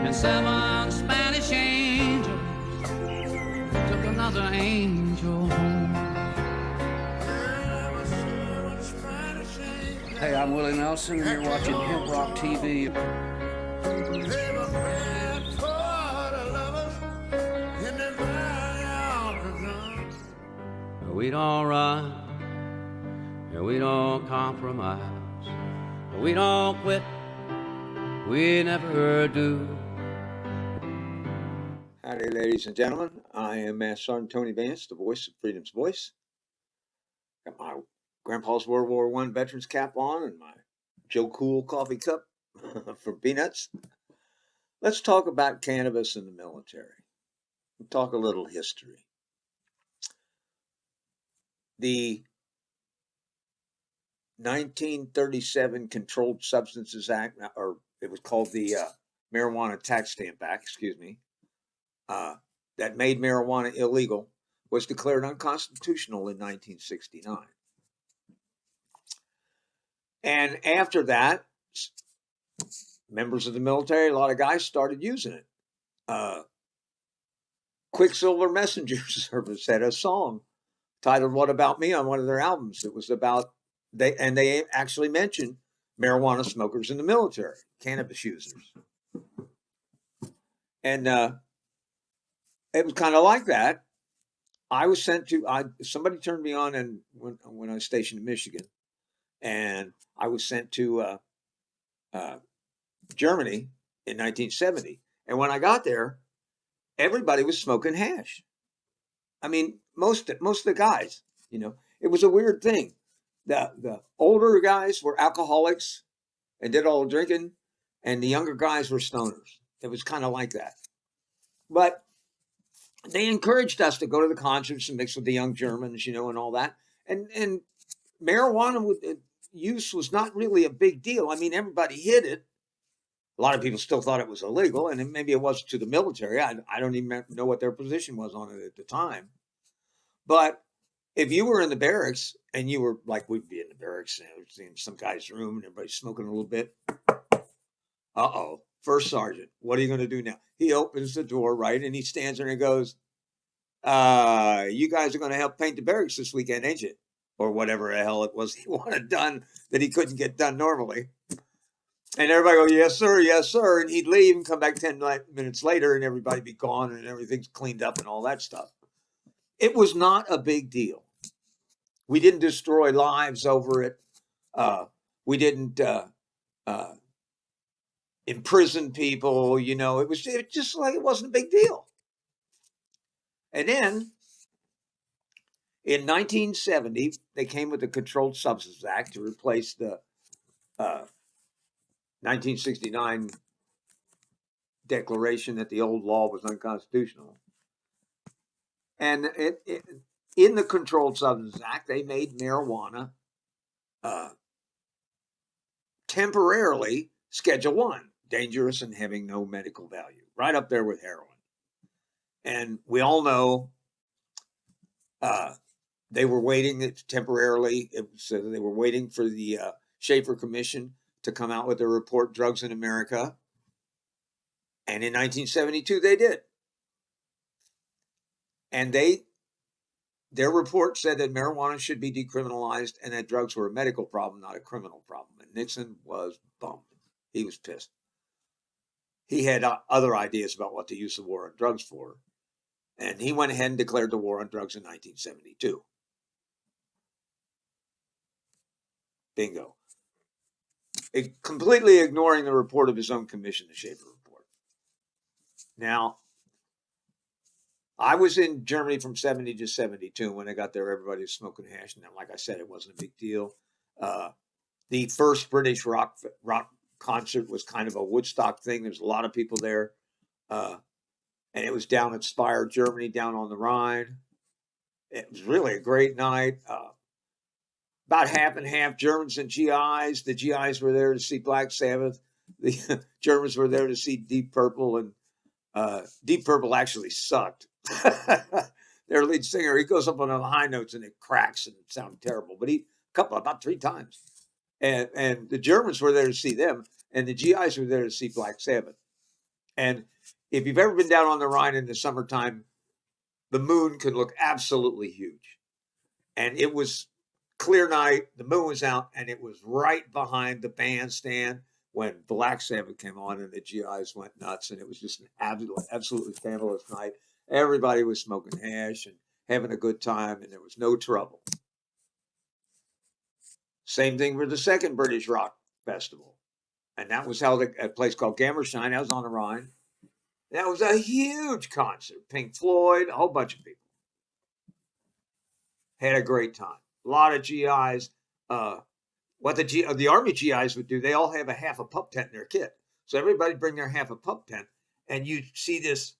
and 7 Spanish angels took another angel home. Hey, I'm Willie Nelson, and you're watching HempRock TV. We don't run, and we don't compromise, we don't quit, we never do. Howdy, ladies and gentlemen. I am Master Sergeant Tony Vance, the voice of Freedom's Voice. Got my Grandpa's World War I veterans cap on and my Joe Cool coffee cup for peanuts. Let's talk about cannabis in the military. We'll talk a little history. The 1937 Controlled Substances Act, or it was called the Marijuana Tax Stamp Act, that made marijuana illegal, was declared unconstitutional in 1969. And after that, members of the military, a lot of guys started using it. Quicksilver Messenger Service had a song titled "What About Me" on one of their albums. It was about they actually mentioned marijuana smokers in the military, cannabis users, and it was kind of like that. I was sent to somebody turned me on, and when I was stationed in Michigan, and I was sent to Germany in 1970. And when I got there, everybody was smoking hash. I mean, most of the guys, it was a weird thing. The older guys were alcoholics and did all the drinking, and the younger guys were stoners. It was kind of like that. But they encouraged us to go to the concerts and mix with the young Germans, and all that. And marijuana use was not really a big deal. I mean, everybody hid it. A lot of people still thought it was illegal, and maybe it was to the military. I don't even know what their position was on it at the time. But if you were in the barracks and you were like, we'd be in the barracks and in some guy's room and everybody's smoking a little bit. Uh-oh, first sergeant, what are you going to do now? He opens the door, right? And he stands there and he goes, you guys are going to help paint the barracks this weekend, ain't you? Or whatever the hell it was he wanted done that he couldn't get done normally. And everybody go, yes, sir, yes, sir. And he'd leave and come back 10 minutes later and everybody be gone and everything's cleaned up and all that stuff. It was not a big deal. We didn't destroy lives over it. We didn't imprison people, it was just like it wasn't a big deal. And then in 1970, they came with the Controlled Substances Act to replace the 1969 declaration that the old law was unconstitutional. And in the Controlled Substances Act, they made marijuana temporarily Schedule I, dangerous and having no medical value, right up there with heroin. And we all know they were waiting temporarily. They were waiting for the Schaefer Commission to come out with their report, Drugs in America. And in 1972, they did. And their report said that marijuana should be decriminalized and that drugs were a medical problem, not a criminal problem. And Nixon was bummed. He was pissed. He had other ideas about what to use the war on drugs for. And he went ahead and declared the war on drugs in 1972. Bingo. Completely ignoring the report of his own commission, the Schaefer report. Now, I was in Germany from 70 to 72. When I got there, everybody was smoking hash. And like I said, it wasn't a big deal. The first British rock concert was kind of a Woodstock thing. There's a lot of people there. And it was down at Speyer, Germany, down on the Rhine. It was really a great night. About half and half, Germans and GIs. The GIs were there to see Black Sabbath. The Germans were there to see Deep Purple. And Deep Purple actually sucked. Their lead singer, he goes up on the high notes and it cracks and it sounded terrible. But about 3 times. And the Germans were there to see them. And the GIs were there to see Black Sabbath. And if you've ever been down on the Rhine in the summertime, the moon could look absolutely huge. And it was clear night, the moon was out, and it was right behind the bandstand when Black Sabbath came on and the GIs went nuts. And it was just an absolutely fabulous night. Everybody was smoking hash and having a good time, and there was no trouble. Same thing for the second British Rock Festival. And that was held at a place called Gammerstein. That was on the Rhine. That was a huge concert. Pink Floyd, a whole bunch of people. Had a great time. A lot of GIs. What the Army GIs would do, they all have a half a pup tent in their kit. So everybody bring their half a pup tent, and you see this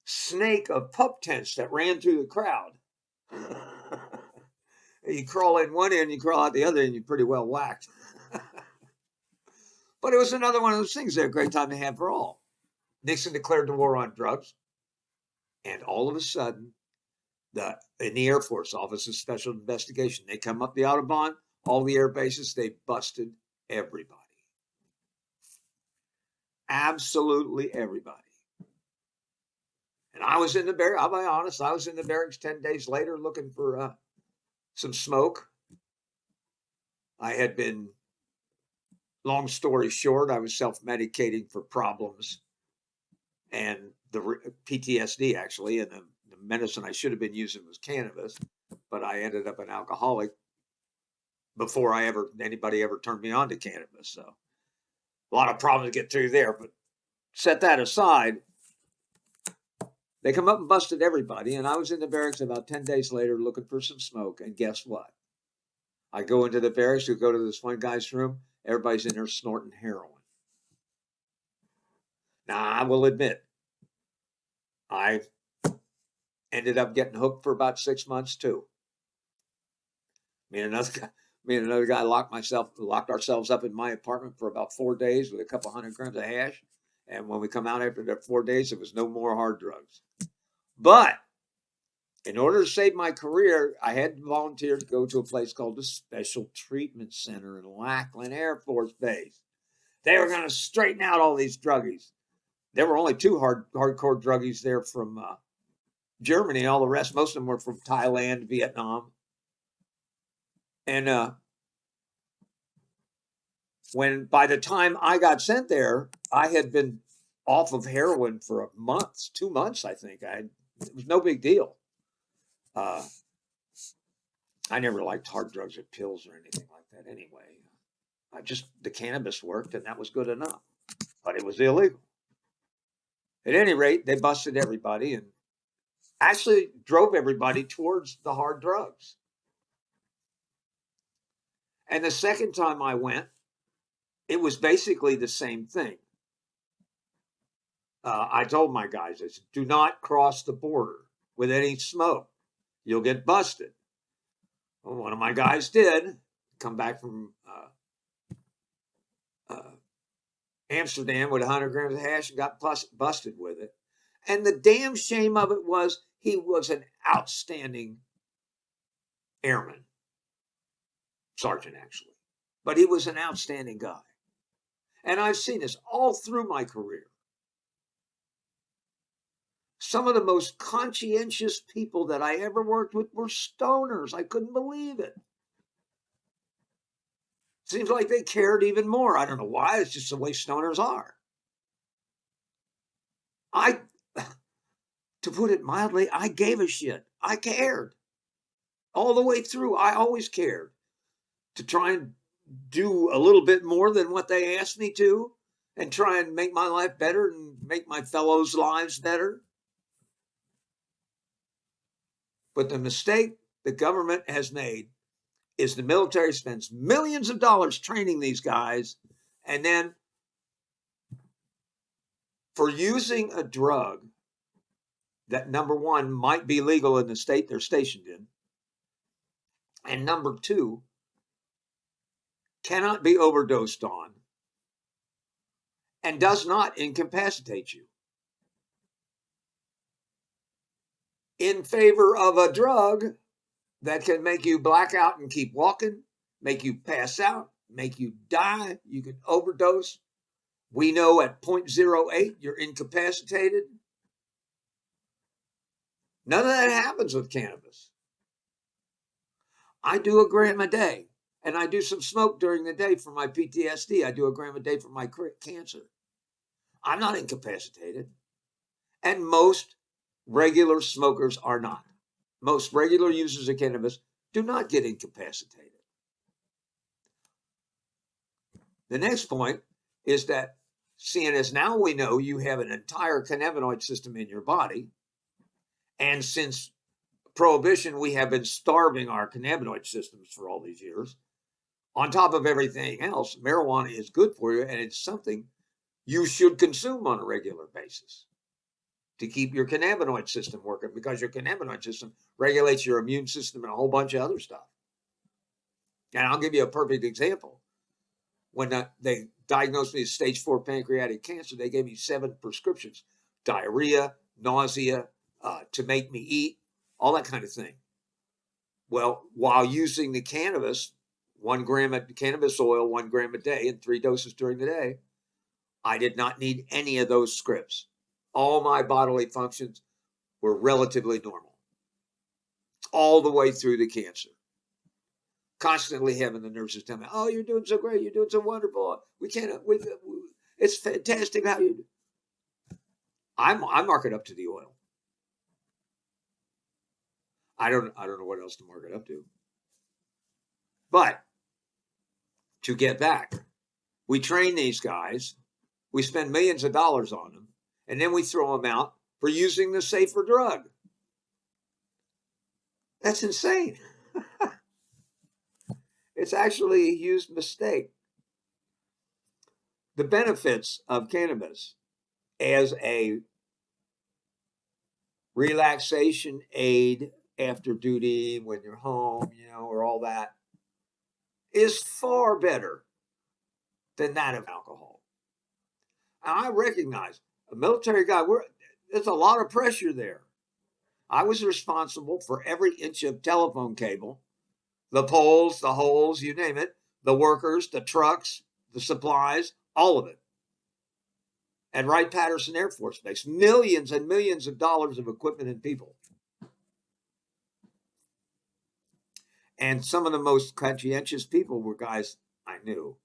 snake of pup tents that ran through the crowd. You crawl in one end, you crawl out the other, and you're pretty well whacked. But it was another one of those things that a great time to have for all. Nixon declared the war on drugs, and all of a sudden, in the Air Force Office of Special Investigation, they come up the Autobahn, all the air bases, they busted everybody. Absolutely everybody. And I was in the barracks, I'll be honest, I was in the barracks 10 days later looking for some smoke. I had been, long story short, I was self-medicating for problems and the PTSD actually, and the medicine I should have been using was cannabis, but I ended up an alcoholic before anybody ever turned me on to cannabis. So a lot of problems to get through there, but set that aside. They come up and busted everybody, and I was in the barracks about 10 days later looking for some smoke, and guess what? I go into the barracks, go to this one guy's room, everybody's in there snorting heroin. Now, I will admit, I ended up getting hooked for about 6 months too. Me and another guy locked ourselves up in my apartment for about 4 days with a couple 100 grams of hash. And when we come out after that 4 days, there was no more hard drugs. But in order to save my career, I had to volunteer to go to a place called the Special Treatment Center in Lackland Air Force Base. They were going to straighten out all these druggies. There were only two hardcore druggies there from Germany. All the rest, most of them were from Thailand, Vietnam. And by the time I got sent there, I had been off of heroin for a month, 2 months, I think. It was no big deal. I never liked hard drugs or pills or anything like that anyway. The cannabis worked, and that was good enough. But it was illegal. At any rate, they busted everybody and actually drove everybody towards the hard drugs. And the second time I went, it was basically the same thing. I told my guys, I said, do not cross the border with any smoke. You'll get busted. Well, one of my guys did come back from Amsterdam with 100 grams of hash and got busted with it. And the damn shame of it was he was an outstanding airman. Sergeant, actually. But he was an outstanding guy. And I've seen this all through my career. Some of the most conscientious people that I ever worked with were stoners. I couldn't believe it. Seems like they cared even more. I don't know why. It's just the way stoners are. To put it mildly, I gave a shit. I cared. All the way through, I always cared. To try and do a little bit more than what they asked me to and try and make my life better and make my fellows' lives better. But the mistake the government has made is the military spends millions of dollars training these guys, and then for using a drug that, number one, might be legal in the state they're stationed in, and number two, cannot be overdosed on, and does not incapacitate you, in favor of a drug that can make you black out and keep walking, make you pass out, make you die, you can overdose. We know at 0.08 you're incapacitated. None of that happens with cannabis. I do a gram a day, and I do some smoke during the day for my PTSD. I do a gram a day for my cancer. I'm not incapacitated. And most regular smokers are not. Most regular users of cannabis do not get incapacitated. The next point is that, seeing as now we know you have an entire cannabinoid system in your body, and since Prohibition, we have been starving our cannabinoid systems for all these years. On top of everything else, marijuana is good for you, and it's something you should consume on a regular basis to keep your cannabinoid system working, because your cannabinoid system regulates your immune system and a whole bunch of other stuff. And I'll give you a perfect example. When they diagnosed me with stage 4 pancreatic cancer, they gave me 7 prescriptions: diarrhea, nausea, to make me eat, all that kind of thing. Well, while using the cannabis, 1 gram of cannabis oil, 1 gram a day, and 3 doses during the day, I did not need any of those scripts. All my bodily functions were relatively normal all the way through the cancer. Constantly having the nurses tell me, "Oh, you're doing so great. You're doing so wonderful. It's fantastic how you do." I mark it up to the oil. I don't know what else to mark it up to. But to get back, we train these guys, we spend millions of dollars on them, and then we throw them out for using the safer drug. That's insane. It's actually a huge mistake. The benefits of cannabis as a relaxation aid after duty, when you're home, or all that, is far better than that of alcohol. And I recognize, a military guy, there's a lot of pressure there. I was responsible for every inch of telephone cable, the poles, the holes, you name it, the workers, the trucks, the supplies, all of it. At Wright-Patterson Air Force Base, millions and millions of dollars of equipment and people. And some of the most conscientious people were guys I knew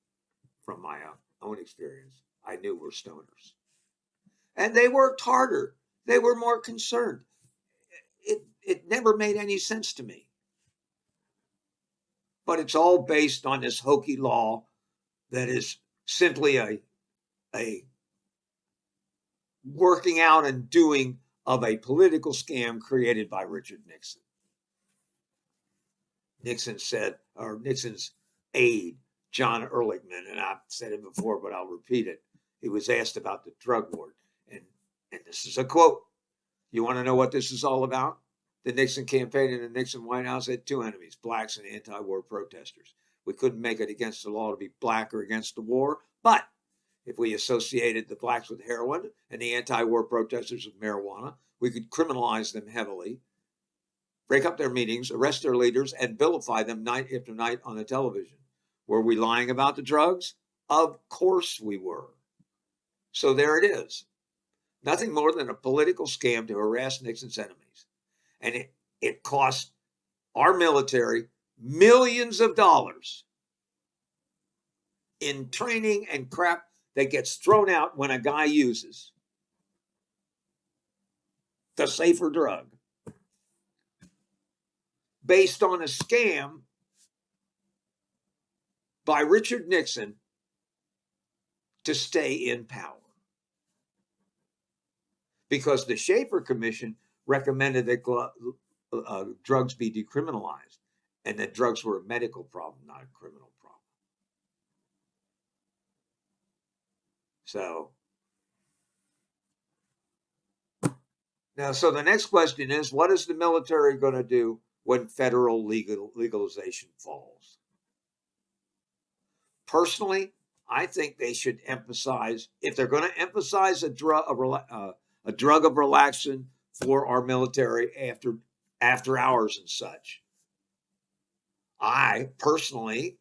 from my own experience. I knew were stoners. And they worked harder. They were more concerned. It never made any sense to me. But it's all based on this hokey law that is simply a working out and doing of a political scam created by Richard Nixon. Nixon's aide, John Ehrlichman, and I've said it before, but I'll repeat it. He was asked about the drug war, and this is a quote. You want to know what this is all about? The Nixon campaign and the Nixon White House had 2 enemies: blacks and anti-war protesters. We couldn't make it against the law to be black or against the war, but if we associated the blacks with heroin and the anti-war protesters with marijuana, we could criminalize them heavily, break up their meetings, arrest their leaders, and vilify them night after night on the television. Were we lying about the drugs? Of course we were. So there it is. Nothing more than a political scam to harass Nixon's enemies. And it cost our military millions of dollars in training and crap that gets thrown out when a guy uses the safer drug based on a scam by Richard Nixon to stay in power. Because the Schaefer Commission recommended that drugs be decriminalized, and that drugs were a medical problem, not a criminal problem. So the next question is, what is the military going to do when federal legalization falls? Personally, I think they should emphasize, if they're going to emphasize a drug of relaxation for our military after hours and such, I personally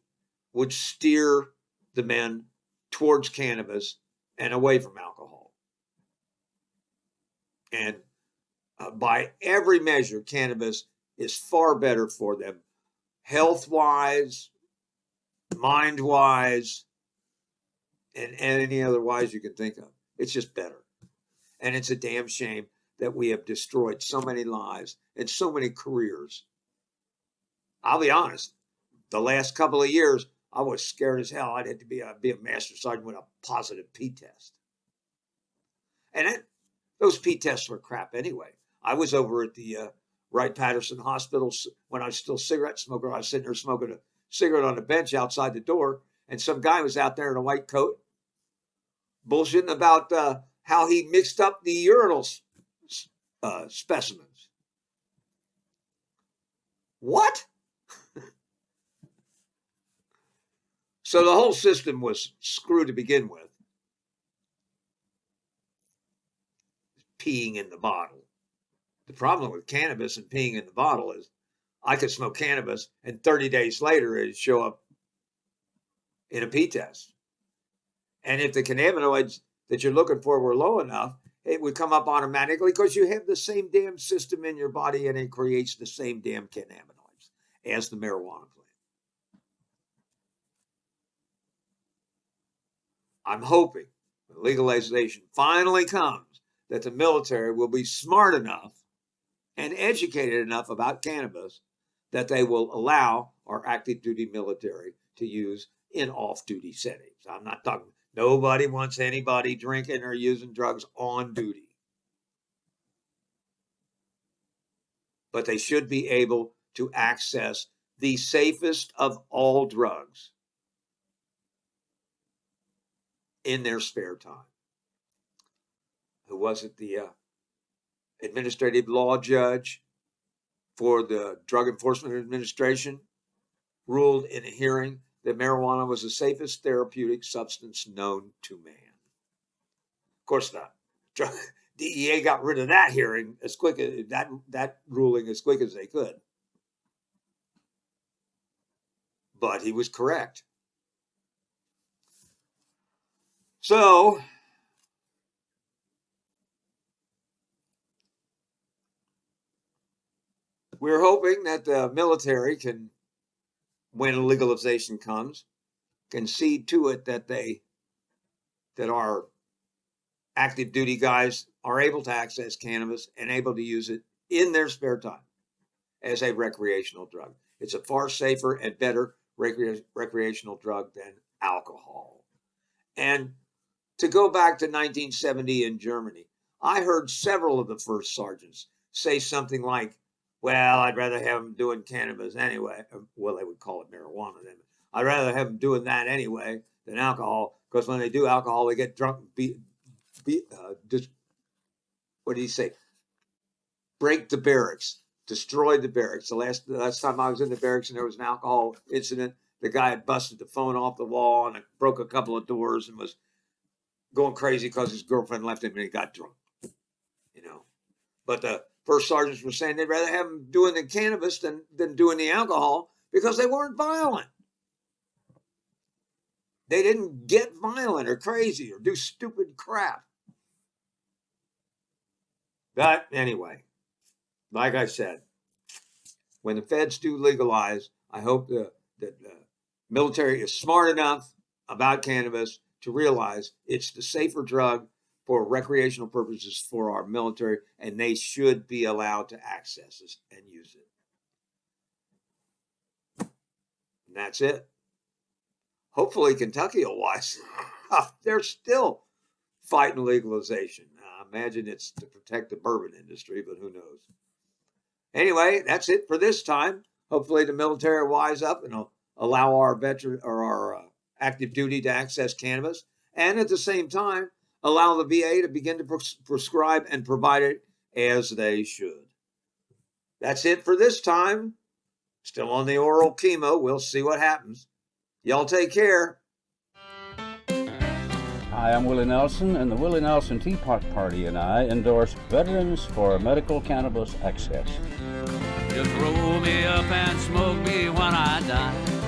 would steer the men towards cannabis and away from alcohol. And by every measure, cannabis is far better for them, health-wise, mind-wise, and any other wise you can think of. It's just better. And it's a damn shame that we have destroyed so many lives and so many careers. I'll be honest, the last couple of years, I was scared as hell. I'd have to be a master sergeant with a positive P test. And those P tests were crap anyway. I was over at the Wright-Patterson Hospital when I was still a cigarette smoker. I was sitting there smoking a cigarette on the bench outside the door, and some guy was out there in a white coat bullshitting about how he mixed up the urinal specimens. What? So the whole system was screwed to begin with. Peeing in the bottle. The problem with cannabis and peeing in the bottle is I could smoke cannabis and 30 days later it'd show up in a pee test. And if the cannabinoids that you're looking for were low enough, it would come up automatically because you have the same damn system in your body and it creates the same damn cannabinoids as the marijuana plant. I'm hoping when legalization finally comes that the military will be smart enough and educated enough about cannabis that they will allow our active duty military to use in off-duty settings. I'm not talking, nobody wants anybody drinking or using drugs on duty. But they should be able to access the safest of all drugs in their spare time. Who was it? The administrative law judge for the Drug Enforcement Administration ruled in a hearing that marijuana was the safest therapeutic substance known to man. Of course, the DEA got rid of that hearing as quick as that ruling as quick as they could. But he was correct. So, we're hoping that the military can, when legalization comes, can see to it that our active duty guys are able to access cannabis and able to use it in their spare time as a recreational drug. It's a far safer and better recreational drug than alcohol. And to go back to 1970 in Germany, I heard several of the first sergeants say something like, well, I'd rather have them doing cannabis anyway. Well, they would call it marijuana then. I'd rather have them doing that anyway than alcohol, because when they do alcohol, they get drunk and what did he say? Break the barracks, destroy the barracks. The last time I was in the barracks and there was an alcohol incident, the guy had busted the phone off the wall and broke a couple of doors and was going crazy because his girlfriend left him and he got drunk. You know, but the first sergeants were saying they'd rather have him doing the cannabis than doing the alcohol because they weren't violent. They didn't get violent or crazy or do stupid crap. But anyway, like I said, when the feds do legalize, I hope that the military is smart enough about cannabis to realize it's the safer drug for recreational purposes for our military, and they should be allowed to access it and use it. And that's it. Hopefully Kentucky will wise up. They're still fighting legalization. I imagine it's to protect the bourbon industry, but who knows? Anyway, that's it for this time. Hopefully the military will wise up and allow our veteran or our active duty to access cannabis, and at the same time allow the VA to begin to prescribe and provide it as they should. That's it for this time. Still on the oral chemo. We'll see what happens. Y'all take care. Hi, I'm Willie Nelson, and the Willie Nelson Teapot Party and I endorse Veterans for Medical Cannabis Access. Just roll me up and smoke me when I die.